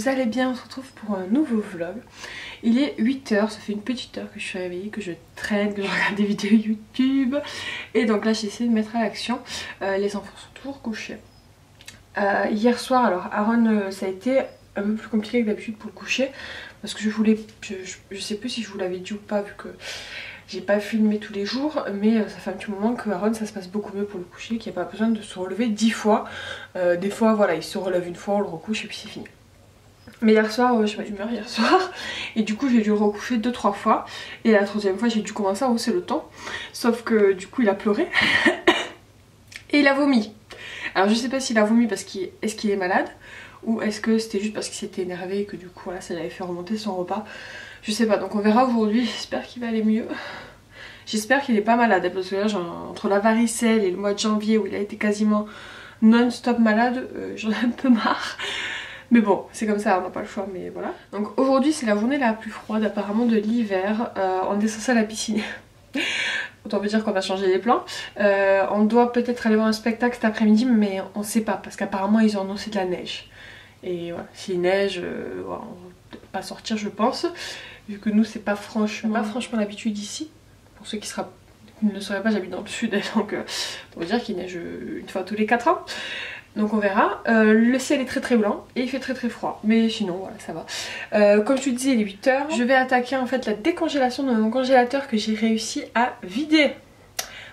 vous allez bien, on se retrouve pour un nouveau vlog. Il est 8 h, ça fait une petite heure que je suis réveillée, que je traîne, que je regarde des vidéos YouTube. Et donc là j'ai essayé de mettre à l'action. Les enfants sont toujours couchés. Hier soir, alors Aaron, ça a été un peu plus compliqué que d'habitude pour le coucher. Parce que je sais plus si je vous l'avais dit ou pas, vu que j'ai pas filmé tous les jours, mais ça fait un petit moment que Aaron ça se passe beaucoup mieux pour le coucher, qu'il n'y a pas besoin de se relever 10 fois. Des fois voilà, il se relève une fois, on le recouche et puis c'est fini. Mais hier soir, j'ai pas d'humeur hier soir, et du coup j'ai dû le recoucher 2-3 fois, et la troisième fois j'ai dû commencer à hausser le ton, sauf que du coup il a pleuré, et il a vomi. Alors je sais pas s'il a vomi parce qu'il est malade, ou est-ce que c'était juste parce qu'il s'était énervé et que du coup voilà, ça l'avait fait remonter son repas. Je sais pas, donc on verra aujourd'hui, j'espère qu'il va aller mieux. J'espère qu'il est pas malade, parce que là entre la varicelle et le mois de janvier où il a été quasiment non-stop malade, j'en ai un peu marre. Mais bon, c'est comme ça, on n'a pas le choix, mais voilà. Donc aujourd'hui c'est la journée la plus froide apparemment de l'hiver, on est censé à la piscine. Autant vous dire qu'on va changer les plans. On doit peut-être aller voir un spectacle cet après-midi, mais on sait pas, parce qu'apparemment ils ont annoncé de la neige. Et voilà, s'il neige, voilà, on va pas sortir je pense, vu que nous c'est pas franchement l'habitude ici. Pour ceux qui ne le sauraient pas, j'habite dans le sud, donc on va dire qu'il neige une fois tous les 4 ans. Donc on verra. Le ciel est très blanc et il fait très froid, mais sinon voilà, ça va. Comme je te disais, il est 8 h. Je vais attaquer en fait la décongélation de mon congélateur que j'ai réussi à vider.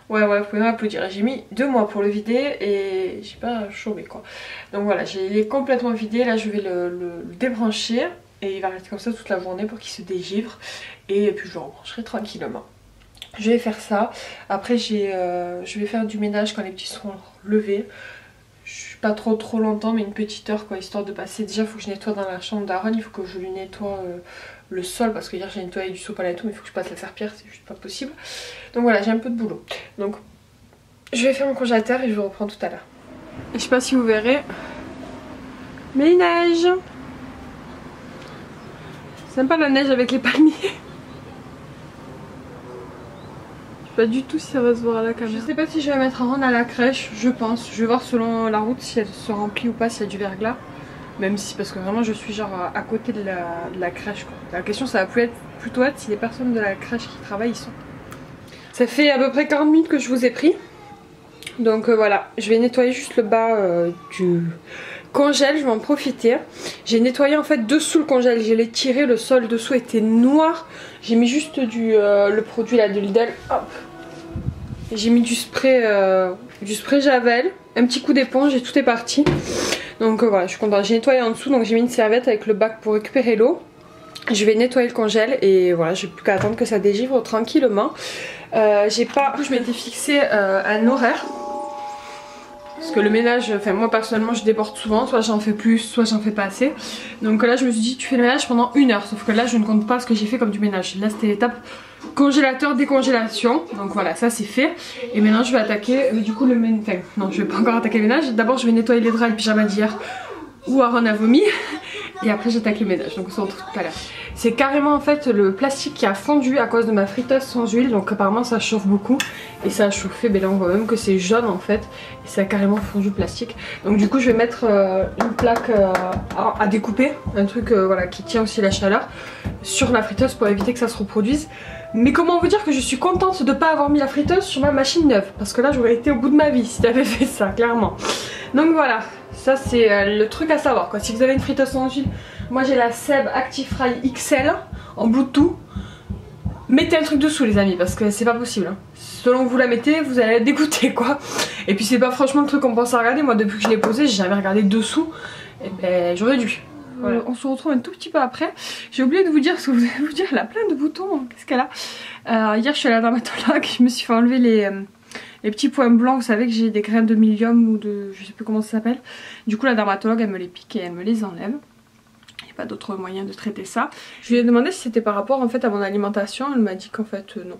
Ouais, vous pouvez m'applaudir. J'ai mis 2 mois pour le vider et j'ai pas chauffé quoi. Donc voilà, il est complètement vidé. Là je vais le débrancher et il va rester comme ça toute la journée pour qu'il se dégivre. Et puis je le rebrancherai tranquillement. Je vais faire ça. Après je vais faire du ménage quand les petits seront levés. Je suis pas trop longtemps, mais une petite heure quoi, histoire de passer. Déjà il faut que je nettoie dans la chambre d'Aaron, il faut que je lui nettoie le sol, parce que hier j'ai nettoyé du sopalin et tout, mais il faut que je passe la serpillère, c'est juste pas possible. Donc voilà, j'ai un peu de boulot. Donc je vais faire mon congélateur et je vous reprends tout à l'heure. Et je sais pas si vous verrez, mais il neige. C'est sympa la neige avec les palmiers. Pas du tout si ça va se voir à la caméra. Je sais pas si je vais mettre Aaron à la crèche, je pense. Je vais voir selon la route si elle se remplit ou pas, s'il y a du verglas. Même si, parce que vraiment je suis genre à côté de la crèche quoi. La question ça va plutôt être si les personnes de la crèche qui travaillent y sont. Ça fait à peu près 40 minutes que je vous ai pris. Donc voilà, je vais nettoyer juste le bas du congèle, je vais en profiter. J'ai nettoyé en fait dessous le congèle, je l'ai tiré, le sol dessous était noir. J'ai mis juste le produit là de Lidl, hop. J'ai mis du spray Javel, un petit coup d'éponge et tout est parti. Donc voilà, je suis contente. J'ai nettoyé en dessous, donc j'ai mis une serviette avec le bac pour récupérer l'eau. Je vais nettoyer le congèle et voilà, j'ai plus qu'à attendre que ça dégivre tranquillement. Je m'étais fixé un horaire. Parce que le ménage, enfin moi personnellement je déborde souvent, soit j'en fais plus, soit j'en fais pas assez. Donc là je me suis dit tu fais le ménage pendant 1 heure, sauf que là je ne compte pas ce que j'ai fait comme du ménage. Là c'était l'étape congélateur, décongélation, donc voilà ça c'est fait. Et maintenant je vais attaquer du coup le ménage, enfin non je vais pas encore attaquer le ménage. D'abord je vais nettoyer les draps et le pyjama d'hier où Aaron a vomi. Et après j'attaque le ménage, donc on se retrouve tout à l'heure. C'est carrément en fait le plastique qui a fondu à cause de ma friteuse sans huile. Donc apparemment ça chauffe beaucoup. Et ça a chauffé, ben là on voit même que c'est jaune en fait. Et ça a carrément fondu le plastique. Donc du coup je vais mettre une plaque à découper. Un truc voilà, qui tient aussi la chaleur sur la friteuse pour éviter que ça se reproduise. Mais comment vous dire que je suis contente de ne pas avoir mis la friteuse sur ma machine neuve. Parce que là j'aurais été au bout de ma vie si j'avais fait ça, clairement. Donc voilà. Ça c'est le truc à savoir quoi. Si vous avez une friteuse sans huile, moi j'ai la Seb ActiveFry XL en Bluetooth. Mettez un truc dessous les amis parce que c'est pas possible hein. Selon que vous la mettez vous allez être dégoûté quoi. Et puis c'est pas franchement le truc qu'on pense à regarder. Moi depuis que je l'ai posé j'ai jamais regardé dessous. Et ben j'aurais dû. Voilà. On se retrouve un tout petit peu après. J'ai oublié de vous dire ce que vous allez vous dire. Elle a plein de boutons. Qu'est-ce qu'elle a hier je suis à la dermatologue. Je me suis fait enlever les petits points blancs, vous savez que j'ai des graines de mylium ou de... je sais plus comment ça s'appelle. Du coup la dermatologue elle me les pique et elle me les enlève. Il n'y a pas d'autre moyen de traiter ça. Je lui ai demandé si c'était par rapport en fait à mon alimentation. Elle m'a dit qu'en fait non.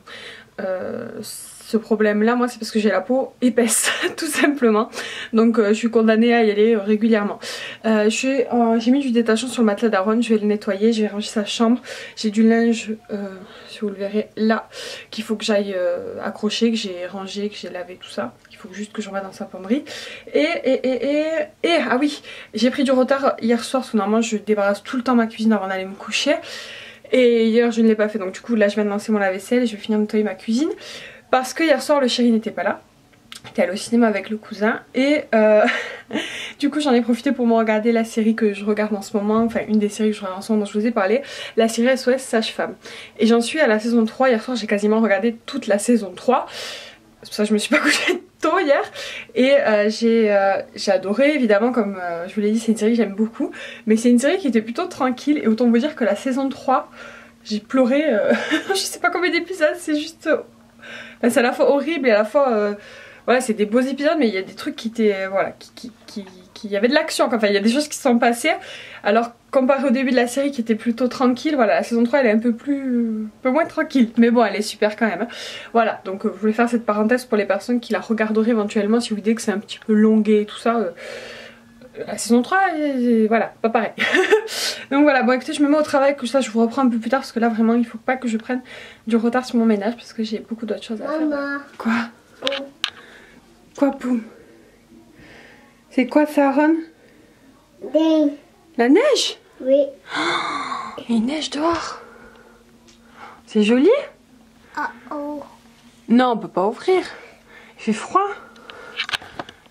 ce problème là, moi c'est parce que j'ai la peau épaisse tout simplement. Donc je suis condamnée à y aller régulièrement. J'ai mis du détachant sur le matelas d'Aaron, je vais le nettoyer, je vais ranger sa chambre. J'ai du linge, si vous le verrez là, qu'il faut que j'aille accrocher, que j'ai rangé, que j'ai lavé, tout ça. Il faut juste que je remette dans sa penderie. Ah oui, j'ai pris du retard hier soir parce que normalement je débarrasse tout le temps ma cuisine avant d'aller me coucher. Et hier je ne l'ai pas fait, donc du coup là je viens de lancer mon lave-vaisselle et je vais finir de nettoyer ma cuisine. Parce que hier soir le chéri n'était pas là. Il était allé au cinéma avec le cousin et du coup j'en ai profité pour me regarder la série que je regarde en ce moment. Enfin une des séries que je regarde en ce moment dont je vous ai parlé. La série SOS Sage-Femme. Et j'en suis à la saison 3, hier soir j'ai quasiment regardé toute la saison 3. C'est pour ça que je me suis pas couchée tôt hier. Et j'ai adoré évidemment, comme je vous l'ai dit, c'est une série que j'aime beaucoup. Mais c'est une série qui était plutôt tranquille. Et autant vous dire que la saison 3, j'ai pleuré je sais pas combien d'épisodes, c'est juste... c'est à la fois horrible et à la fois... voilà, c'est des beaux épisodes, mais il y a des trucs qui étaient... voilà, il y avait de l'action, enfin il y a des choses qui se sont passées. Alors comparé au début de la série qui était plutôt tranquille, voilà, la saison 3 elle est un peu moins tranquille. Mais bon, elle est super quand même. Voilà, donc je voulais faire cette parenthèse pour les personnes qui la regarderaient éventuellement si vous dites que c'est un petit peu longué et tout ça. La saison 3, voilà, pas pareil. Donc voilà, bon écoutez, je me mets au travail, que ça je vous reprends un peu plus tard parce que là vraiment il faut pas que je prenne du retard sur mon ménage parce que j'ai beaucoup d'autres choses à faire. Quoi? Oh. Quoi, Poum? C'est quoi ça, Aaron? La neige? Oui. Oh, il neige dehors. C'est joli? Oh. Non, on peut pas ouvrir. Il fait froid.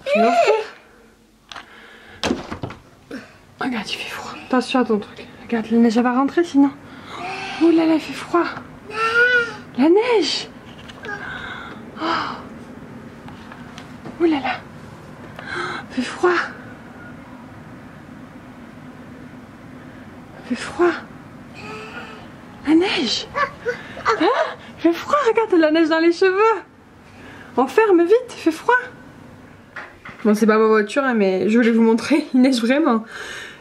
Je vais ouvrir. Regarde, il fait froid. Attention à ton truc. Regarde, la neige elle va rentrer sinon. Oh là là, il fait froid. La neige. Oh. Oh là là. Il fait froid. Il fait froid. La neige. Hein? Il fait froid, regarde, la neige dans les cheveux. On ferme vite, il fait froid. Bon, c'est pas ma voiture, hein, mais je voulais vous montrer. Il neige vraiment.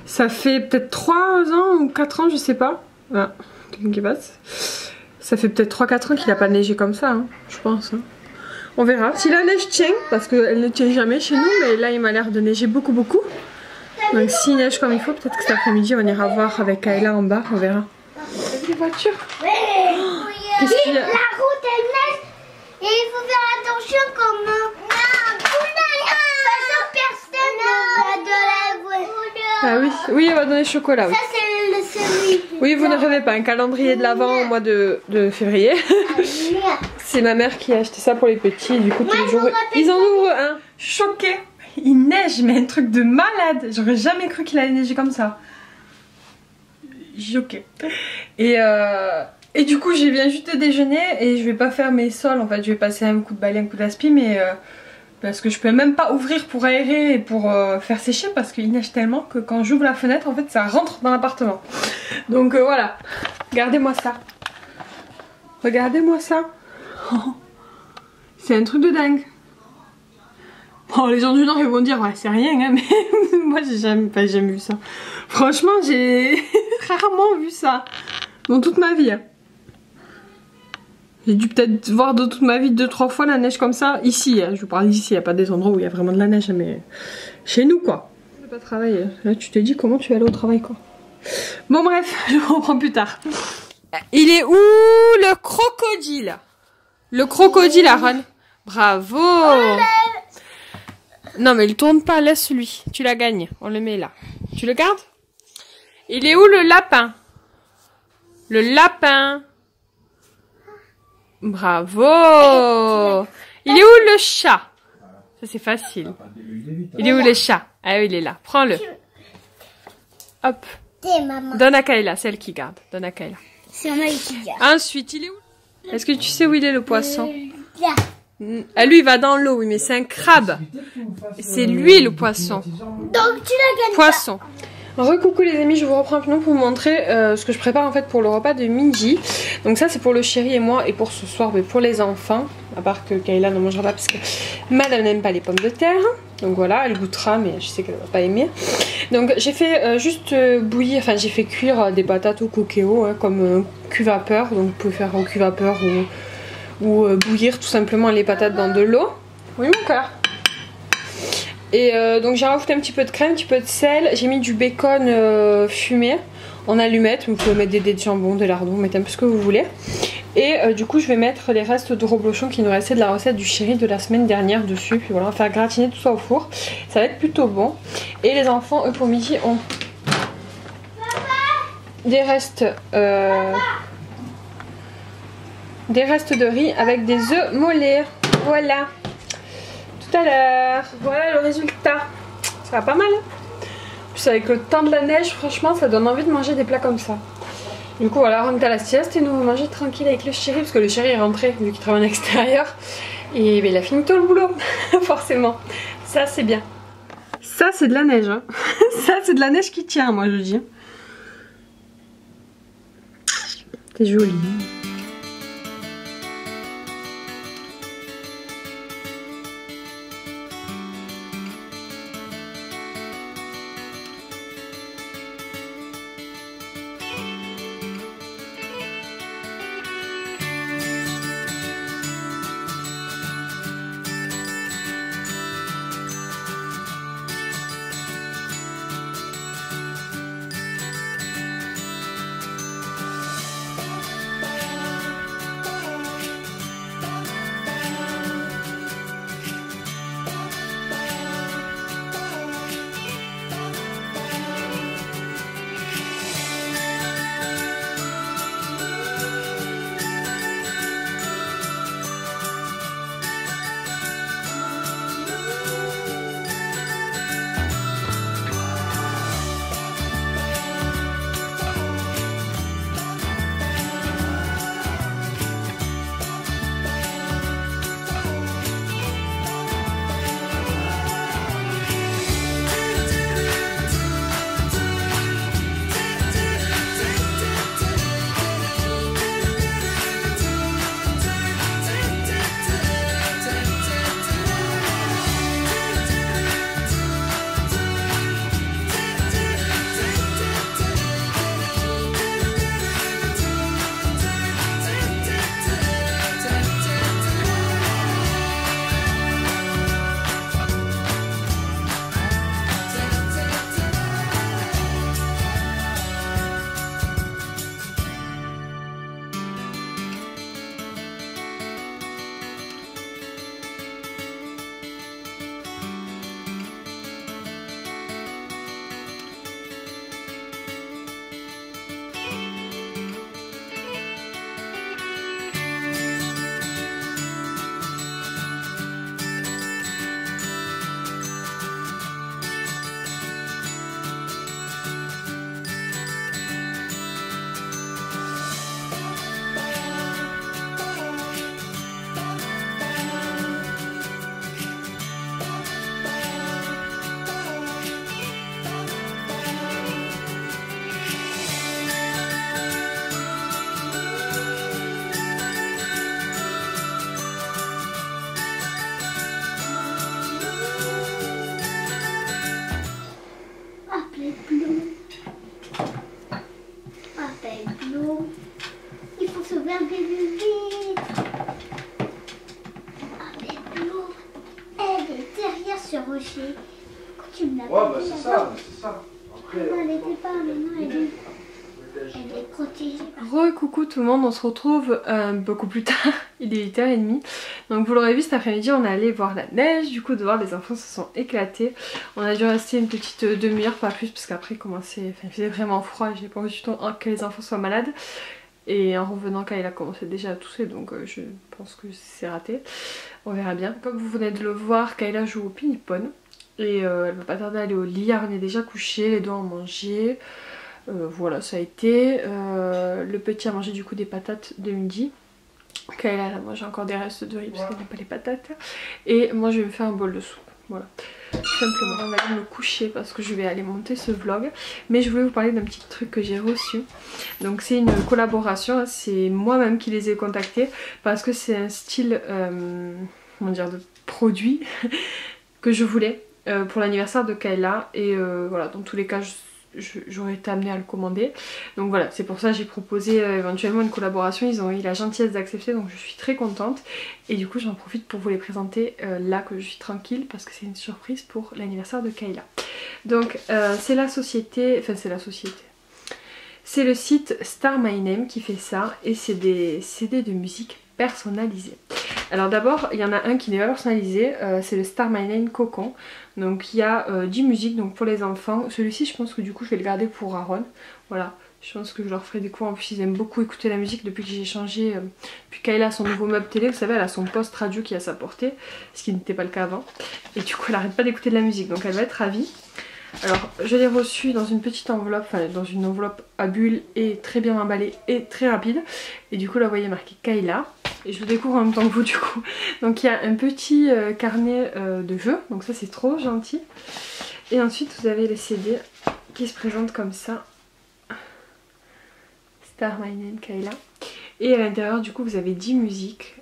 Ça fait peut-être 3 ans ou 4 ans, je sais pas. Ah, quelqu'un qui passe. Ça fait peut-être 3-4 ans qu'il a pas neigé comme ça, hein, je pense. Hein. On verra. Si la neige tient, parce qu'elle ne tient jamais chez nous, mais là il m'a l'air de neiger beaucoup. Donc s'il neige comme il faut, peut-être que cet après-midi on ira voir avec Kayla en bas, on verra. Les voitures. Qu'est-ce qu'il y a? La route elle neige et il faut faire attention comme... De toute façon personne ne va de la voiture. Ah oui, oui, on va donner chocolat. Oui. Ça c'est celui. Oui, vous ne rêvez pas, un calendrier de l'Avent au mois de février. C'est ma mère qui a acheté ça pour les petits, du coup tous les jours ils en ouvrent un. Choquée, il neige, mais un truc de malade. J'aurais jamais cru qu'il allait neiger comme ça. Choquée. Et du coup, je viens juste de déjeuner et je vais pas faire mes sols. En fait, je vais passer un coup de balai, un coup d'aspi, mais parce que je peux même pas ouvrir pour aérer et pour faire sécher parce qu'il neige tellement que quand j'ouvre la fenêtre, en fait, ça rentre dans l'appartement. Donc voilà, regardez-moi ça. Regardez-moi ça. Oh. C'est un truc de dingue. Bon, les gens du Nord ils vont dire ouais c'est rien hein, mais moi j'ai jamais vu ça. Franchement j'ai rarement vu ça dans toute ma vie. J'ai dû peut-être voir de toute ma vie 2-3 fois la neige comme ça. Ici, hein. Je vous parle d'ici, il n'y a pas des endroits où il y a vraiment de la neige, mais chez nous quoi. Je vais pas travailler. Là tu te dis comment tu vas aller au travail quoi. Bon bref, je reprends plus tard. Il est où le crocodile? Le crocodile, Aaron. Bravo. Non mais il tourne pas, laisse lui. Tu la gagnes, on le met là. Tu le gardes? Il est où le lapin? Le lapin. Bravo. Il est où le chat? Ça c'est facile. Il est où le chat? Ah oui, il est là. Prends-le. Hop. Donne à Kayla, celle qui garde. Donne à Kayla. C'est moi qui garde. Ensuite, il est où? Est-ce que tu sais où il est le poisson? Ah, lui il va dans l'eau, oui, mais c'est un crabe. C'est lui le poisson. Donc tu la gagnes. Poisson. Coucou les amis, je vous reprends maintenant pour vous montrer ce que je prépare en fait pour le repas de midi. Donc ça c'est pour le chéri et moi, et pour ce soir mais pour les enfants. À part que Kayla ne mangera pas parce que madame n'aime pas les pommes de terre. Donc voilà, elle goûtera mais je sais qu'elle va pas aimer. Donc j'ai fait juste bouillir, enfin j'ai fait cuire des patates au cookéo hein, comme cul vapeur. Donc vous pouvez faire au cul vapeur ou bouillir tout simplement les patates dans de l'eau. Oui mon cœur. Et donc j'ai rajouté un petit peu de crème, un petit peu de sel, j'ai mis du bacon fumé en allumette, vous pouvez mettre des dés de jambon, des lardons, mettez un peu ce que vous voulez. Et du coup je vais mettre les restes de reblochon qui nous restaient de la recette du chéri de la semaine dernière dessus. Puis voilà, on va faire gratiner tout ça au four, ça va être plutôt bon. Et les enfants eux pour midi ont des restes de riz avec des œufs mollets. Voilà. Tout à l'heure. Voilà le résultat. Ça va pas mal. Puis avec le temps de la neige, franchement, ça donne envie de manger des plats comme ça. Du coup, voilà, on est à la sieste et nous on va manger tranquille avec le chéri parce que le chéri est rentré vu qu'il travaille en extérieur et ben, il a fini tôt le boulot, forcément. Ça, c'est bien. Ça, c'est de la neige. Hein. Ça, c'est de la neige qui tient, moi je dis. C'est joli. ce rocher. Quand tu me l'as ouais, bah c'est ça, c'est ça. Après, elle n'était pas, maintenant elle est protégée. Coucou tout le monde, on se retrouve beaucoup plus tard, il est 8h30. Donc vous l'aurez vu cet après-midi, on est allé voir la neige, du coup dehors les enfants se sont éclatés. On a dû rester une petite demi-heure, pas plus, parce qu'après il faisait vraiment froid et j'ai pas envie du tout que les enfants soient malades. Et en revenant, Kayla a commencé déjà à tousser, donc je pense que c'est raté. On verra bien. Comme vous venez de le voir, Kayla joue au ping-pong. Et elle va pas tarder à aller au lit. On est déjà couché, les deux ont mangé. Voilà, ça a été. Le petit a mangé du coup des patates de midi. Kayla a mangé encore des restes de riz parce qu'elle n'aime pas les patates. Et moi je vais me faire un bol de soupe. Voilà. Tout simplement, on va aller me coucher parce que je vais aller monter ce vlog. Mais je voulais vous parler d'un petit truc que j'ai reçu. Donc c'est une collaboration, c'est moi-même qui les ai contactés parce que c'est un style comment dire, de produit que je voulais pour l'anniversaire de Kayla. Et voilà, dans tous les cas j'aurais été amenée à le commander. Donc voilà, c'est pour ça que j'ai proposé éventuellement une collaboration. Ils ont eu la gentillesse d'accepter, donc je suis très contente. Et du coup j'en profite pour vous les présenter là que je suis tranquille, parce que c'est une surprise pour l'anniversaire de Kayla. Donc c'est la société, enfin c'est la société. C'est le site Star My Name qui fait ça, et c'est des CD de musique personnalisés. Alors d'abord il y en a un qui n'est pas personnalisé, c'est le Star My Name Cocon. Donc il y a 10 musiques donc pour les enfants. Celui-ci je pense que du coup je vais le garder pour Aaron. Voilà, je pense que je leur ferai des cours. En plus ils aiment beaucoup écouter la musique depuis que j'ai changé. Puis Kayla a son nouveau meuble télé, vous savez, elle a son poste radio qui est à sa portée, ce qui n'était pas le cas avant. Et du coup elle arrête pas d'écouter de la musique, donc elle va être ravie. Alors je l'ai reçu dans une petite enveloppe, enfin dans une enveloppe à bulles et très bien emballée et très rapide. Et du coup là vous voyez marqué Kayla. Et je le découvre en même temps que vous du coup. Donc il y a un petit carnet de jeux, donc ça c'est trop gentil. Et ensuite vous avez les CD qui se présentent comme ça. Star My Name Kayla. Et à l'intérieur du coup vous avez 10 musiques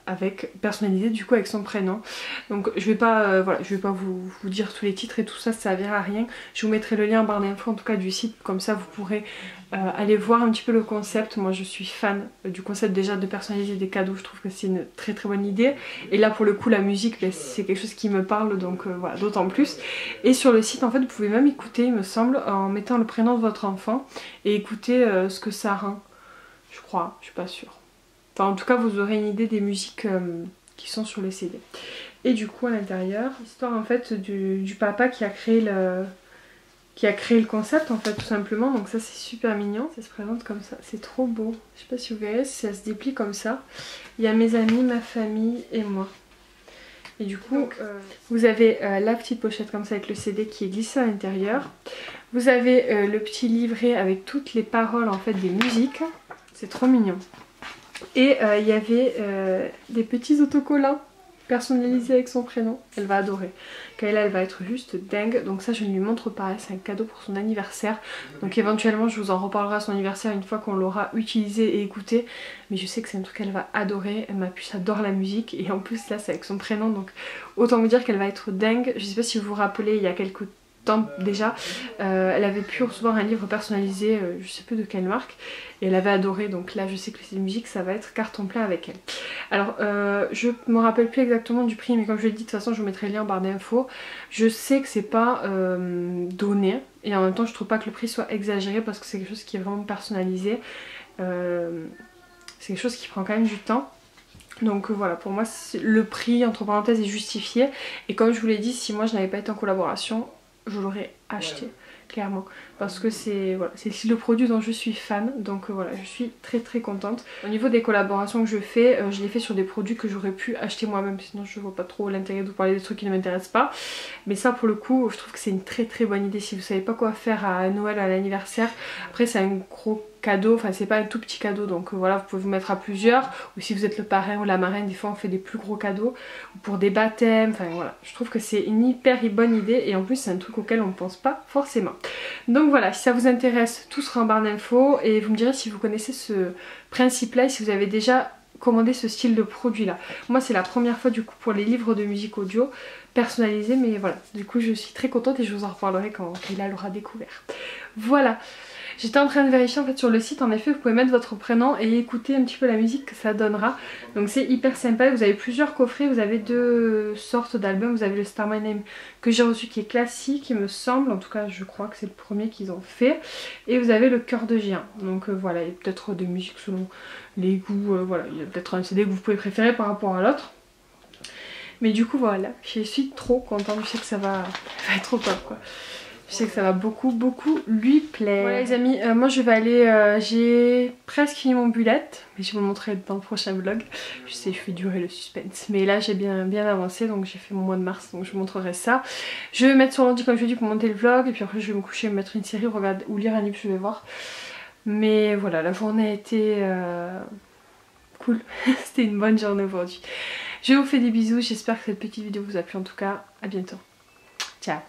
avec personnalisées du coup avec son prénom. Donc je vais pas voilà, je vais pas vous dire tous les titres et tout ça, ça servira à rien. Je vous mettrai le lien en barre d'infos en tout cas du site, comme ça vous pourrez aller voir un petit peu le concept. Moi je suis fan du concept déjà de personnaliser des cadeaux, je trouve que c'est une très très bonne idée. Et là pour le coup la musique ben, c'est quelque chose qui me parle, donc voilà, d'autant plus. Et sur le site en fait vous pouvez même écouter il me semble en mettant le prénom de votre enfant et écouter ce que ça rend. Je crois, je suis pas sûre. Enfin en tout cas vous aurez une idée des musiques qui sont sur les CD. Et du coup à l'intérieur, histoire en fait du papa qui a créé le concept en fait tout simplement. Donc ça c'est super mignon, ça se présente comme ça, c'est trop beau. Je sais pas si vous verrez, ça se déplie comme ça. Il y a mes amis, ma famille et moi. Et du coup vous avez la petite pochette comme ça avec le CD qui est glissé à l'intérieur. Vous avez le petit livret avec toutes les paroles en fait des musiques. C'est trop mignon. Et il y avait des petits autocollants personnalisée avec son prénom. Elle va adorer. Kayla elle va être juste dingue. Donc ça je ne lui montre pas, c'est un cadeau pour son anniversaire. Donc éventuellement je vous en reparlerai à son anniversaire une fois qu'on l'aura utilisé et écouté. Mais je sais que c'est un truc qu'elle va adorer. Ma puce adore la musique et en plus là c'est avec son prénom. Donc autant vous dire qu'elle va être dingue. Je sais pas si vous vous rappelez il y a quelques temps déjà, elle avait pu recevoir un livre personnalisé, je sais plus de quelle marque, et elle avait adoré. Donc là je sais que les musiques ça va être carton plein avec elle. Alors je me rappelle plus exactement du prix, mais comme je l'ai dit de toute façon je vous mettrai le lien en barre d'infos. Je sais que c'est pas donné et en même temps je trouve pas que le prix soit exagéré parce que c'est quelque chose qui est vraiment personnalisé. C'est quelque chose qui prend quand même du temps. Donc voilà, pour moi le prix entre parenthèses est justifié. Et comme je vous l'ai dit, si moi je n'avais pas été en collaboration, je l'aurais acheté, clairement. Parce que c'est voilà, le produit dont je suis fan. Donc voilà, je suis très très contente. Au niveau des collaborations que je fais, je les fais sur des produits que j'aurais pu acheter moi-même. Sinon je vois pas trop l'intérêt de vous parler des trucs qui ne m'intéressent pas. Mais ça pour le coup, je trouve que c'est une très très bonne idée. Si vous savez pas quoi faire à Noël, à l'anniversaire. Après c'est un gros cadeau, enfin c'est pas un tout petit cadeau, donc voilà, vous pouvez vous mettre à plusieurs, ou si vous êtes le parrain ou la marraine, des fois on fait des plus gros cadeaux, ou pour des baptêmes, enfin voilà, je trouve que c'est une hyper bonne idée, et en plus c'est un truc auquel on ne pense pas forcément. Donc voilà, si ça vous intéresse, tout sera en barre d'infos, et vous me direz si vous connaissez ce principe là, et si vous avez déjà commandé ce style de produit là. Moi c'est la première fois du coup pour les livres de musique audio personnalisés, mais voilà, du coup je suis très contente et je vous en reparlerai quand Kayla l'aura découvert. Voilà. J'étais en train de vérifier en fait sur le site, en effet vous pouvez mettre votre prénom et écouter un petit peu la musique que ça donnera. Donc c'est hyper sympa, vous avez plusieurs coffrets, vous avez deux sortes d'albums. Vous avez le Star My Name que j'ai reçu qui est classique il me semble, en tout cas je crois que c'est le premier qu'ils ont fait. Et vous avez le Cœur de Géant, donc voilà, il y a peut-être des musiques selon les goûts, voilà, il y a peut-être un CD que vous pouvez préférer par rapport à l'autre. Mais du coup voilà, je suis trop contente, je sais que ça va être au top quoi. Je sais que ça va beaucoup lui plaire. Voilà les amis, moi je vais aller, j'ai presque fini mon bullet, mais je vais vous le montrer dans le prochain vlog. Je sais, je fais durer le suspense, mais là j'ai bien avancé, donc j'ai fait mon mois de mars, donc je vous montrerai ça. Je vais mettre sur l'ordi comme je l'ai dit pour monter le vlog, et puis après je vais me coucher, me mettre une série, regarder ou lire un livre, je vais voir. Mais voilà, la journée a été cool, c'était une bonne journée aujourd'hui. Je vous fais des bisous, j'espère que cette petite vidéo vous a plu en tout cas, à bientôt. Ciao.